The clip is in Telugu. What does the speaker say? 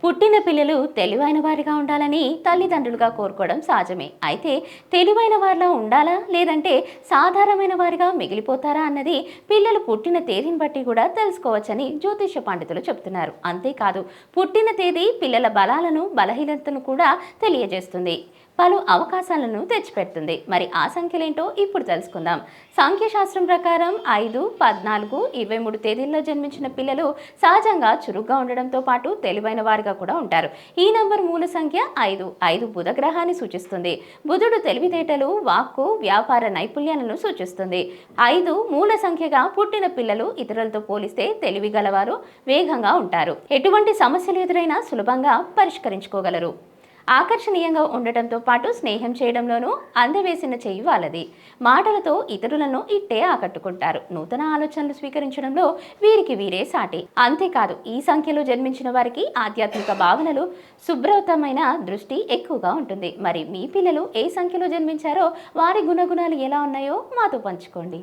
పుట్టిన పిల్లలు తెలివైన వారిగా ఉండాలని తల్లిదండ్రులుగా కోరుకోవడం సహజమే. అయితే తెలివైన వారిలా ఉండాలా లేదంటే సాధారణమైన వారిగా మిగిలిపోతారా అన్నది పిల్లలు పుట్టిన తేదీని బట్టి కూడా తెలుసుకోవచ్చని జ్యోతిష పండితులు చెబుతున్నారు. అంతేకాదు పుట్టిన తేదీ పిల్లల బలాలను బలహీనతను కూడా తెలియజేస్తుంది, పలు అవకాశాలను తెచ్చిపెడుతుంది. మరి ఆ సంఖ్యలేంటో ఇప్పుడు తెలుసుకుందాం. సాంఖ్యశాస్త్రం ప్రకారం 5, 14, 23 తేదీల్లో జన్మించిన పిల్లలు సహజంగా చురుగ్గా ఉండడంతో పాటు తెలివైన వారిగా కూడా ఉంటారు. ఈ నంబర్ మూల సంఖ్య 5. 5 బుధ గ్రహాన్ని సూచిస్తుంది. బుధుడు తెలివితేటలు, వాక్కు, వ్యాపార నైపుణ్యాలను సూచిస్తుంది. 5 మూల సంఖ్యగా పుట్టిన పిల్లలు ఇతరులతో పోలిస్తే తెలివి గలవారు, వేగంగా ఉంటారు. ఎటువంటి సమస్యలు ఎదురైనా సులభంగా పరిష్కరించుకోగలరు. ఆకర్షణీయంగా ఉండటంతో పాటు స్నేహం చేయడంలోనూ అందవేసిన చెయ్యి వాళ్ళది. మాటలతో ఇతరులను ఇట్టే ఆకట్టుకుంటారు. నూతన ఆలోచనలు స్వీకరించడంలో వీరికి వీరే సాటి. అంతేకాదు ఈ సంఖ్యలో జన్మించిన వారికి ఆధ్యాత్మిక భావనలు, శుభ్రతమైన దృష్టి ఎక్కువగా ఉంటుంది. మరి మీ పిల్లలు ఏ సంఖ్యలో జన్మించారో వారి గుణగుణాలు ఎలా ఉన్నాయో మాతో పంచుకోండి.